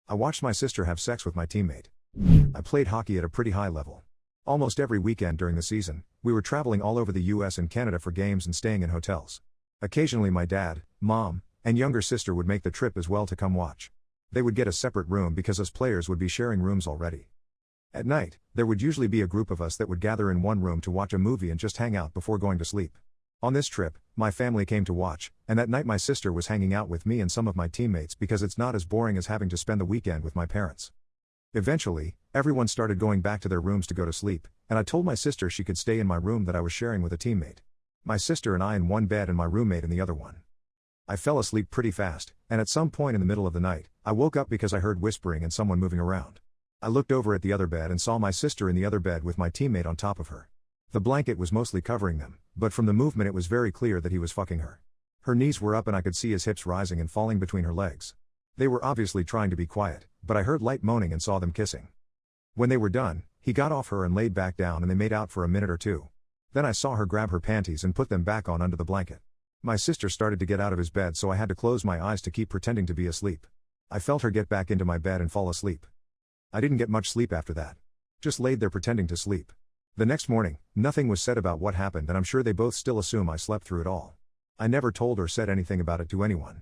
I watched my sister have sex with my teammate. I played hockey at a pretty high level. Almost every weekend during the season, we were traveling all over the US and Canada for games and staying in hotels. Occasionally my dad, mom, and younger sister would make the trip as well to come watch. They would get a separate room because us players would be sharing rooms already. At night, there would usually be a group of us that would gather in one room to watch a movie and just hang out before going to sleep. On this trip, my family came to watch, and that night my sister was hanging out with me and some of my teammates because it's not as boring as having to spend the weekend with my parents. Eventually, everyone started going back to their rooms to go to sleep, and I told my sister she could stay in my room that I was sharing with a teammate. My sister and I in one bed and my roommate in the other one. I fell asleep pretty fast, and at some point in the middle of the night, I woke up because I heard whispering and someone moving around. I looked over at the other bed and saw my sister in the other bed with my teammate on top of her. The blanket was mostly covering them, but from the movement it was very clear that he was fucking her. Her knees were up and I could see his hips rising and falling between her legs. They were obviously trying to be quiet, but I heard light moaning and saw them kissing. When they were done, he got off her and laid back down and they made out for a minute or two. Then I saw her grab her panties and put them back on under the blanket. My sister started to get out of his bed, so I had to close my eyes to keep pretending to be asleep. I felt her get back into my bed and fall asleep. I didn't get much sleep after that. Just laid there pretending to sleep. The next morning, nothing was said about what happened and I'm sure they both still assume I slept through it all. I never told or said anything about it to anyone.